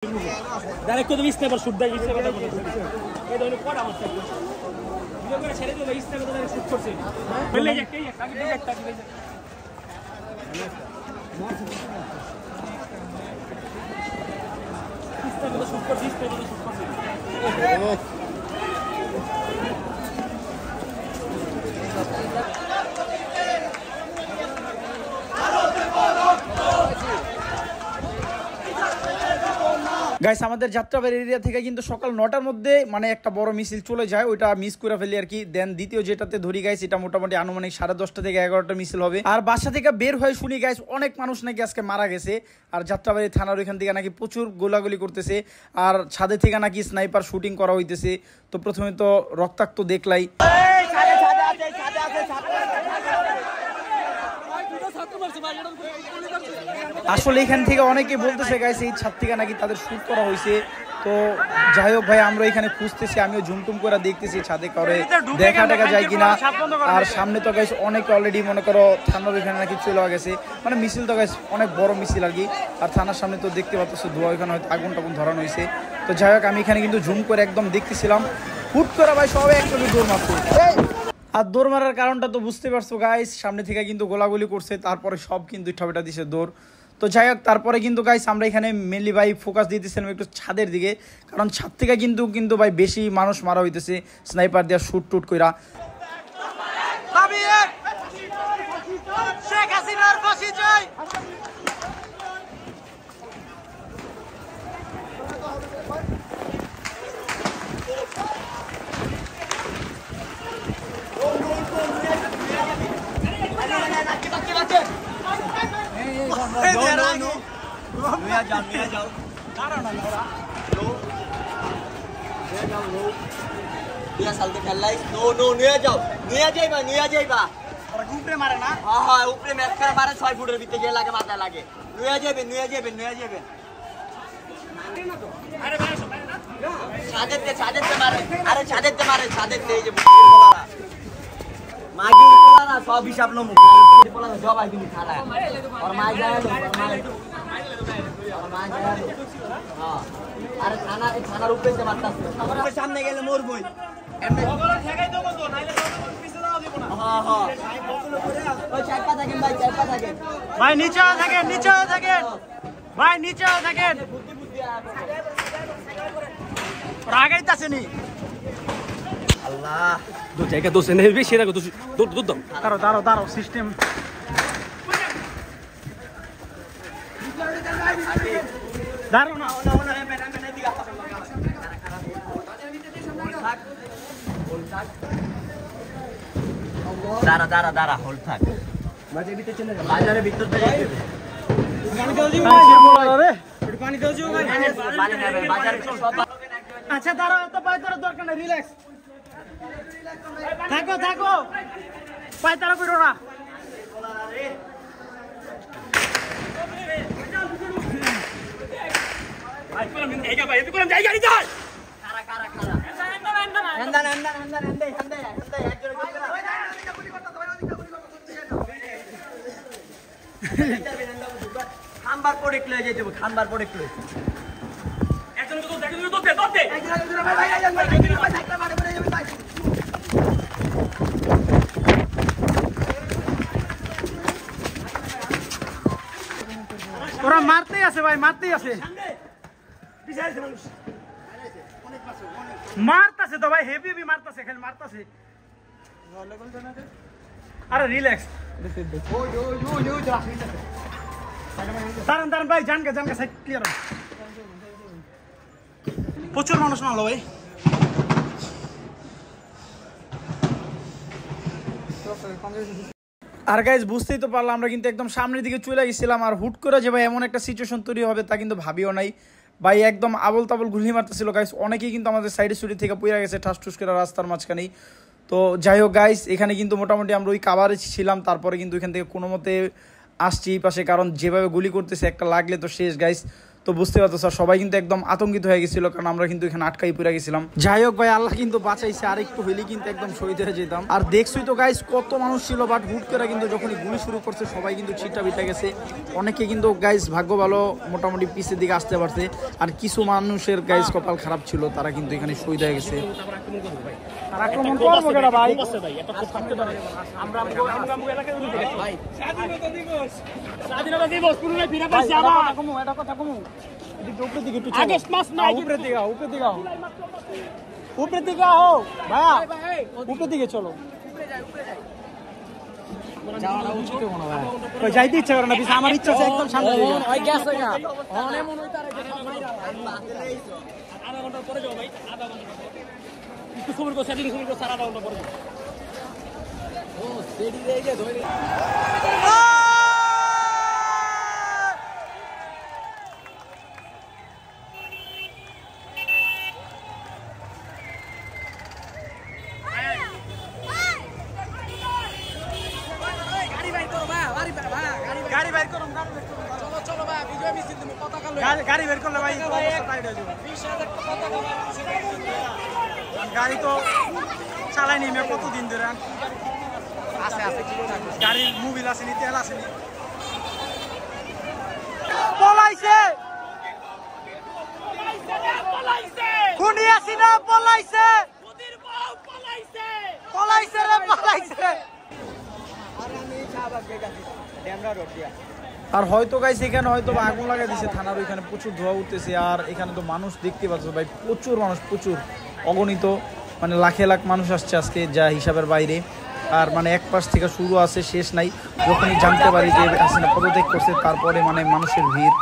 Direct তো sniper shoot দেয় sniper কথা বলছে এই ধরনের কোড আমার থাকে ভিডিও করে ছেড়ে দিও স্নাইপার তো ডাইরেক্ট শুট করছে বললে যে একটাই একটা দিবে একটা দিবে স্নাইপার তো শুট করছে স্নাইপার তো শুট করছে গাইস আমাদের যাত্রাবাড়ি এরিয়া থেকে কিন্তু সকাল 9টার মধ্যে মানে একটা বড় মিছিল চলে যায়, ওইটা মিস করে ফেলি আর কি। দেন দ্বিতীয় যেটাতে ধরি গাইস, এটা মোটামুটি আনুমানিক 10:30 থেকে 11টা মিছিল হবে। আর বাসা থেকে বের হয়ে শুনি গাইস অনেক মানুষ নাকি আজকে মারা গেছে, আর যাত্রাবাড়ি থানার ওইখান থেকে নাকি প্রচুর গোলাগুলি করতেছে, আর ছাদে থেকে নাকি স্নাইপার শুটিং করা হইতেছে। তো প্রথমে তো রক্তাক্ত দেখলাই, আসলে এখান থেকে অনেকে বলতেছে গাইস এই ছাদ থেকে নাকি তাদের শুট করা হয়েছে। তো যাই হোক ভাই, আমরা এখানে খুঁজতেছি, আমিও ঝুমটুম করে দেখতেছি ছাদে করে দেখা টাকা যায় কিনা। আর সামনে তো গাইস অনেকে অলরেডি মনে করো থানার ওইখানে নাকি চলে গেছে, মানে মিছিল তো গাইস অনেক বড় মিছিল আর কি। আর থানার সামনে তো দেখতে পাচ্ছ ধোয়া, ওইখানে হয়তো আগুন টাগুন ধরানো হয়েছে। তো যাই হোক আমি এখানে কিন্তু ঝুম করে একদম দেখতেছিলাম, হুট করে ভাই সবাই একটু দৌড় মারছে। আর দৌড় মারার কারণটা তো বুঝতে পারছো গাইস, সামনে থেকে কিন্তু গোলাগুলি করছে, তারপরে সব কিন্তু ঠবেটা দিছে দৌড়। তো যাই হোক তারপরে কিন্তু গাইস আমরা এখানে মেনলি ভাই ফোকাস দিতেছিলাম একটু ছাদের দিকে, কারণ ছাদ থেকে কিন্তু ভাই বেশি মানুষ মারা হইতেছে স্নাইপার দিয়ে শুট টুট কইরা। উপরে মারে না, হ্যাঁ উপরে ম্যাচ করে মারে 6 ফুটের ভিতরে গিয়ে লাগে, মাথায় লাগে। নিয়ে যাবেন ছাদেরতে মারে, আরে ছাদেরতে মারে, ছাদেরতে এই যে মাগির পোলা সব হিসাব লো মুখ পোলা জবাই দিবি খালা আর মা যায় হ্যাঁ। আরে থানার উপরে যে মারতাছে আমার সামনে গেলে মরবই এমনি বগল ঠেকাই দেব তো, নাইলে পিছে দাও দিব না। হ্যাঁ হ্যাঁ ওই চারপা থাকেন ভাই, চারপা থাকেন ভাই, নিচে থাকেন ভাই, নিচে থাকেন। রাগাইতাছে নি আল্লাহ দু জায়গা দোষে নেই বেশি রাখো, দূর দাঁড়াও সিস্টেম। দাঁড়াও না, দাঁড়া হোল থাক, বাজারের ভিতর থেকে আচ্ছা দাঁড়াও, তো পায়তারা দরকার না, রিল্যাক্স থাকো পায়তারা করো না। খাম্বার প্রোডাক্ট লয়ে যেতে হবে, খাম্বার প্রোডাক্ট লয়ে ওরা মারতেই আছে ভাই, মারতেই আছে তো ভাই, হেভি মারতাছে, খালি মারতাছে। আরে রিল্যাক্স, দাঁড়ান ভাই, জানকে সাইড ক্লিয়ার। প্রচুর মানুষ মারলো ভাই। আর গাইজ বুঝতেই তো পারলাম, আমরা কিন্তু একদম সামনের দিকে চলে গেছিলাম, আর হুট করে যে ভাই এমন একটা সিচুয়েশন তৈরি হবে তা কিন্তু ভাবিও নাই ভাই। একদম আবল তাবল গুলি মারতেছিল গাইজ, অনেকেই কিন্তু আমাদের সাইডে সুইডে থেকে পড়ে গেছে ঠাস ঠুস করে রাস্তার মাঝখানেই। তো যাই হোক গাইজ, এখানে কিন্তু মোটামুটি আমরা ওই কাভারে ছিলাম, তারপরে কিন্তু এখান থেকে কোনো মতে আসছি এই পাশে, কারণ যেভাবে গুলি করতেছে একটা লাগলে তো শেষ গাইজ। তো বুঝতে পারতো স্যার সবাই কিন্তু একদম আতঙ্কিত হয়ে গেছিল, কারণ আমরা কিন্তু এখানে আটকাই পড়ে গেছিলাম। যাই হোক ভাই, আল্লাহ কিন্তু বাঁচাইছে, আর একটু হইলে কিন্তু একদম শহীদ হয়ে যেতাম। আর দেখছই তো গাইস কত মানুষ ছিল, বাট হুট করে কিন্তু যখনই গুলি শুরু করছে সবাই কিন্তু ছিটটা বিটা গেছে। অনেকে কিন্তু গাইস ভাগ্য ভালো মোটামুটি পিছের দিকে আসতে পারছে, আর কিছু মানুষের গাইস কপাল খারাপ ছিল, তারা কিন্তু এখানে শহীদ হয়ে গেছে। আর আক্রমণ করবো কেনা ভাই, স্বাধীনতা দিবস পুরো ফিরে পাইছি আবার। এটা কথা কমু উপরের দিকে একটু আগস্ট মাস না, উপরের দিকে উপরের দিকে উপরের দিকে আও ভাইয়া, উপরের দিকে চলো। যাইতে ইচ্ছা করে না, আমার ইচ্ছা আছে একদম সামনে দিকে। আধা ঘন্টা পরে যাও ভাই, আধা ঘন্টা একটু খবর করছে, খবর করছে, আধা ঘন্টা পরে যাও। গাড়ি বের করুন, চলো ভাই, বিজয় মিছিল তুমি পতাকা লয়ে গাড়ি বের করলে ভাই অবস্থা টাইট হয়ে যাবে। 20,000 পতাকা গাড়ি তো চালাইনি মে কতদিন ধরে আছে গাড়ির মোবিল আসেনি, তেল আসেনি, পলাইছে খুনি আসিনা, পলাইছে পলাইছে রে পলাইছে। আর হয়তো গাইছে এখানে হয়তো আগুন লাগাই দিছে থানার ওইখানে, প্রচুর ধোঁয়া উঠতেছে। আর এখানে তো মানুষ দেখতে পাচ্ছ ভাই, প্রচুর মানুষ, প্রচুর অগণিত, মানে লাখে লাখ মানুষ আসছে আজকে, যা হিসাবের বাইরে। আর মানে এক পাশ থেকে শুরু আছে, শেষ নাই। যখনই জানতে পারি যে হাসিনা পদত্যাগ করছে, তারপরে মানে মানুষের ভিড়।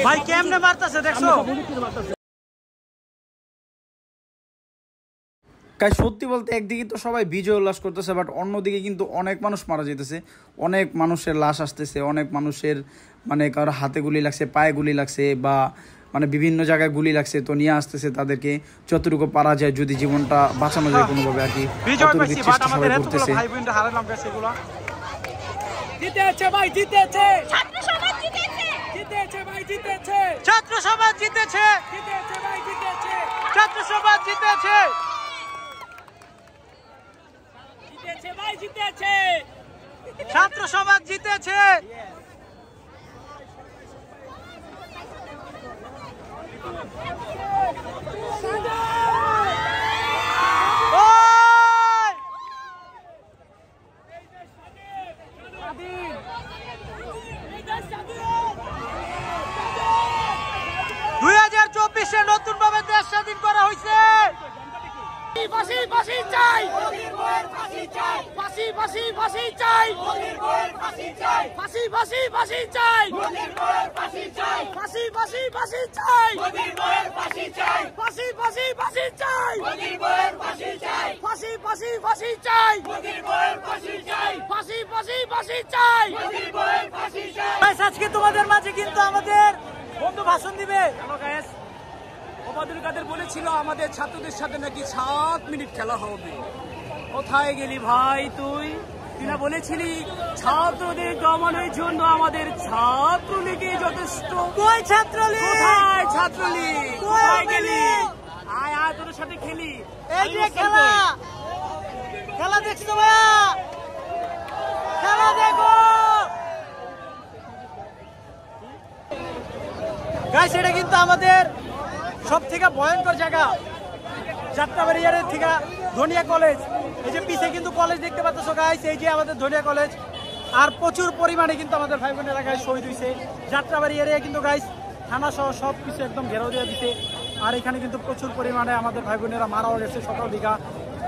ভাই কেমনে মারতাছে দেখছো? সত্যি বলতে একদিকে তো সবাই বিজয় উল্লাস করতেছে, বাট অন্যদিকে কিন্তু অনেক মানুষ মারা যেতেছে, অনেক মানুষের লাশ আসতেছে, অনেক মানুষের মানে কারো হাতে গুলি লাগছে, পায়ে গুলি লাগছে, বা মানে বিভিন্ন জায়গায় গুলি লাগছে। তো নিয়ে আসতেছে তাদেরকে যতটুকু পারা যায়, যদি জীবনটা বাঁচানো যায় কোনোভাবে আর কি, ততটুকু চেষ্টা সবাই করতেছে। জিতেছে ভাই, জিতেছে ছাত্র সমাজ, জিতেছে জিতেছে ভাই, জিতেছে ছাত্র সমাজ, জিতেছে জিতেছে ভাই, জিতেছে ছাত্র সমাজ, জিতেছে জিতেছে ভাই, জিতেছে ছাত্র সমাজ, জিতেছে। নতুন ভাবে দেশ স্বাধীন করা হয়েছে। ফাঁসি ফাঁসি চাই, ফাঁসি চাই, ফাঁসি ফাঁসি ফাঁসি চাই, ফাঁসি চাই, ফাঁসি ফাঁসি ফাঁসি চাই, ফাঁসি চাই, ফাঁসি ফাঁসি ফাঁসি চাই, ফাঁসি চাই, ফাঁসি ফাঁসি ফাঁসি চাই, ফাঁসি চাই, ফাঁসি ফাঁসি ফাঁসি চাই, ফাঁসি চাই, ফাঁসি ফাঁসি ফাঁসি চাই, ফাঁসি চাই। আজকে তোমাদের মাঝে কিন্তু আমাদের বন্ধু ভাষণ দিবে। হ্যালো গাইস, ওবায়দুল কাদের বলেছিল আমাদের ছাত্রদের সাথে নাকি 7 মিনিট খেলা হবে। কোথায় গেলি ভাই তুই? তুই বলেছিলি ছাত্রদের দমনের জন্য আমাদের ছাত্রলীগে যথেষ্ট। কই ছাত্রলীগ? কোথায় ছাত্রলীগ? কোথায় গেলি? আয় আয় তোর সাথে খেলি। এই যে খেলা, খেলা দেখছো ভাইয়া, খেলা দেখো। গাইস এটা কিন্তু আমাদের সব থেকে ভয়ঙ্কর জায়গা, যাত্রাবাড়ি এর থেকে ধনিয়া কলেজ। এই যে পিছে কিন্তু কলেজ দেখতে পাচ্ছ গাইস, এই যে আমাদের ধনিয়া কলেজ। আর প্রচুর পরিমাণে কিন্তু আমাদের ভাই বোনেরা গাইস শহীদ হয়েছে। যাত্রাবাড়ি এরিয়া কিন্তু গাইস থানা সহ সব কিছু একদম ঘেরাও দিয়ে দিতে। আর এখানে কিন্তু প্রচুর পরিমাণে আমাদের ভাই বোনেরা মারাও গেছে সকাল দিকা।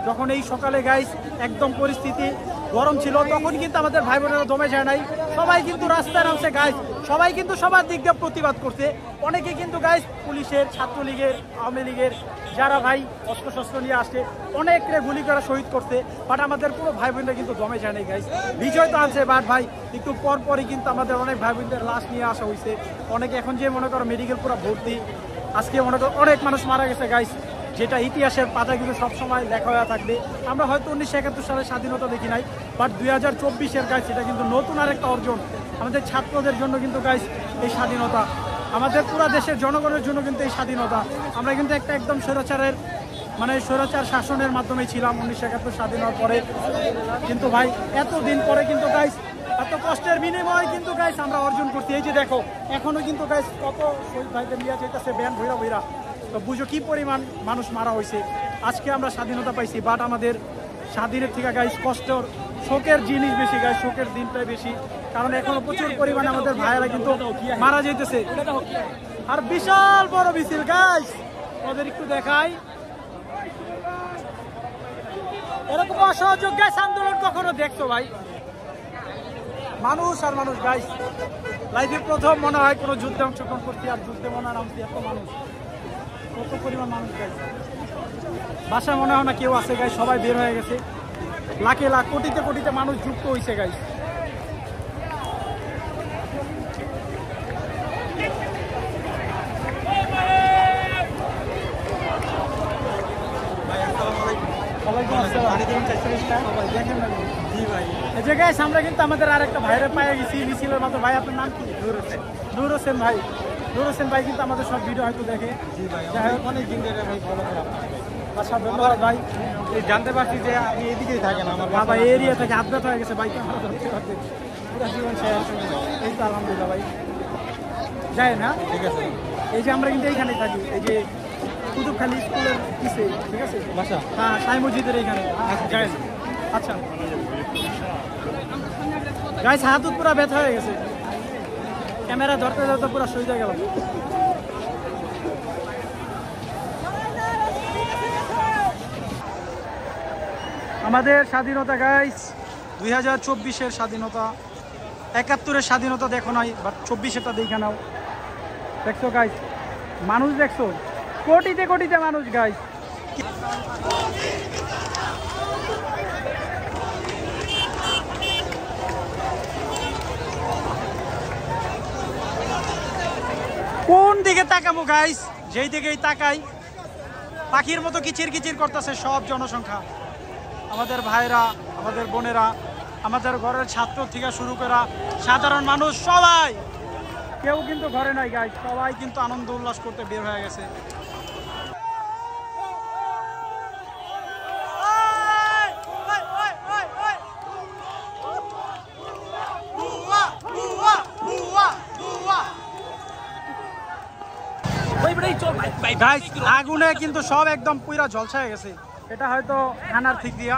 যখন এই সকালে গাইস একদম পরিস্থিতি গরম ছিল, তখন কিন্তু আমাদের ভাই বোনেরা দমে যায় নাই, সবাই কিন্তু রাস্তায় নামছে গাইস। সবাই কিন্তু সবার দিক দিয়ে প্রতিবাদ করছে। অনেকে কিন্তু গাইস পুলিশের, ছাত্রলীগের, আওয়ামী লীগের যারা ভাই অস্ত্র শস্ত্র নিয়ে আসছে অনেকরে গুলি করে শহীদ করছে, বাট আমাদের পুরো ভাই বোনরা কিন্তু দমে যায় নাই গাইস। বিজয় তো আনছে, বাট ভাই একটু পরপরই কিন্তু আমাদের অনেক ভাই বোনদের লাশ নিয়ে আসা হয়েছে। অনেকে এখন যে মনে করো মেডিকেল পুরো ভর্তি। আজকে মনে করো অনেক মানুষ মারা গেছে গাইস, যেটা ইতিহাসের পাতা কিন্তু সবসময় লেখা হয়ে থাকবে। আমরা হয়তো 1971 সালে স্বাধীনতা দেখি নাই, বাট 2024-এর গাইস এটা কিন্তু নতুন আরেকটা অর্জন আমাদের ছাত্রদের জন্য কিন্তু গাইস। এই স্বাধীনতা আমাদের পুরো দেশের জনগণের জন্য কিন্তু এই স্বাধীনতা। আমরা কিন্তু একটা একদম স্বৈরাচারের স্বৈরাচার শাসনের মাধ্যমে ছিলাম 1971 স্বাধীন হওয়ার পরে। কিন্তু ভাই এতদিন পরে কিন্তু গাইস এত কষ্টের বিনিময়ে কিন্তু গাইস আমরা অর্জন করছি। এই যে দেখো এখনো কিন্তু গাইস কত শহীদ ভাইদের নিয়ে যেতেছে ব্যান ভৈরা ভৈরা। তো বুঝো কি পরিমাণ মানুষ মারা হয়েছে। আজকে আমরা স্বাধীনতা পাইছি, বাট আমাদের স্বাধীনের থেকে গাইস কষ্টের শোকের জিনিস বেশি গাইস, শোকের দিনটাই বেশি। কারণ এখনো প্রচুর পরিমাণে আমাদের ভাইয়েরা কিন্তু মারা যাইতেছে। আর বিশাল বড় মিছিল গাইস, ওদের একটু দেখাই। এরকম অসহযোগ গাইস আন্দোলন কখনো দেখছো ভাই? মানুষ আর মানুষ গাইস। লাইফে প্রথম মনে হয় কোনো যুদ্ধে অংশগ্রহণ করছি, আর যুদ্ধে মনে হয় নামছি। এত মানুষ, কত পরিমাণ মানুষ গাইস। বাসায় মনে হয় না কেউ আছে গাইস, সবাই বের হয়ে গেছে। লাখে লাখ কোটিতে কোটিতে মানুষ যুক্ত হয়েছে গাইস। আমরা কিন্তু আমাদের আর একটা ভাইয়ের পায়ে গেছি মিছিলের মতো। ভাই আপনার নাম কি? নূর হোসেন ভাই। নূর হোসেন ভাই কিন্তু আমাদের সব ভিডিও হয়তো দেখে। যাই হোক অনেক দিন ধরে ভাই ফলো করা। আচ্ছা ধন্যবাদ ভাই। জানতে পারছি যে আপনি এদিকেই থাকেন। আমার বাবা এরিয়া থেকে আদ্রাত হয়ে গেছে বাইকে আমরা ধরতে পারছি পুরো জীবন শেষ। এই তো আলহামদুলিল্লাহ ভাই। যাই না, ঠিক আছে। এই যে আমরা কিন্তু এইখানেই থাকি, এই যে কুতুবখালী স্কুলের পিছে, ঠিক আছে বাসা। হ্যাঁ, সাই মসজিদের এইখানে। আচ্ছা গাইস হাত পুরো ব্যথা হয়ে গেছে, ক্যামেরা ধরতে ধরতে পুরো শহীদ হয়ে গেল। আমাদের স্বাধীনতা গাইস 2024-এর স্বাধীনতা। 71-এর স্বাধীনতা দেখো নাই, বাট 24-এরটা দেখে নাও। দেখছো গাইস মানুষ, দেখছো কোটিতে কোটিতে মানুষ গাইস। কোন দিকে তাকাবো গাইস? যেই দিকেই তাকাই পাখির মতো কিচির কিচির করতেছে সব জনসংখ্যা। আমাদের ভাইরা, আমাদের বোনেরা, আমাদের ঘরের ছাত্র থেকে শুরু করা সাধারণ মানুষ সবাই, কেউ কিন্তু ঘরে নাই গাইস। সবাই কিন্তু আনন্দ উল্লাস করতে বের হয়ে গেছে। আগুনে কিন্তু সব একদম পুরা ঝলসা হয়ে গেছে। এটা হয়তো থানার ঠিক দিয়া,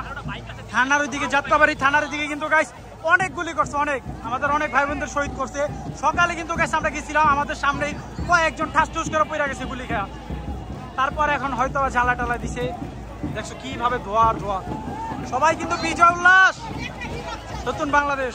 থানার ওইদিকে যাত্রাবাড়ি থানার দিকে কিন্তু গাইস অনেক গুলি করছে, অনেক আমাদের অনেক ভাই বোনদের শহীদ করছে। সকালে কিন্তু গাইস আমরা গেছিলাম, আমাদের সামনেই কয়েকজন ঠাস ঠুস করে পড়ে গেছে গুলি খেয়া। তারপর এখন হয়তো জ্বালা টালা দিছে, দেখছো কিভাবে ধোয়া আর ধোয়া। সবাই কিন্তু বিজয় উল্লাস, নতুন বাংলাদেশ।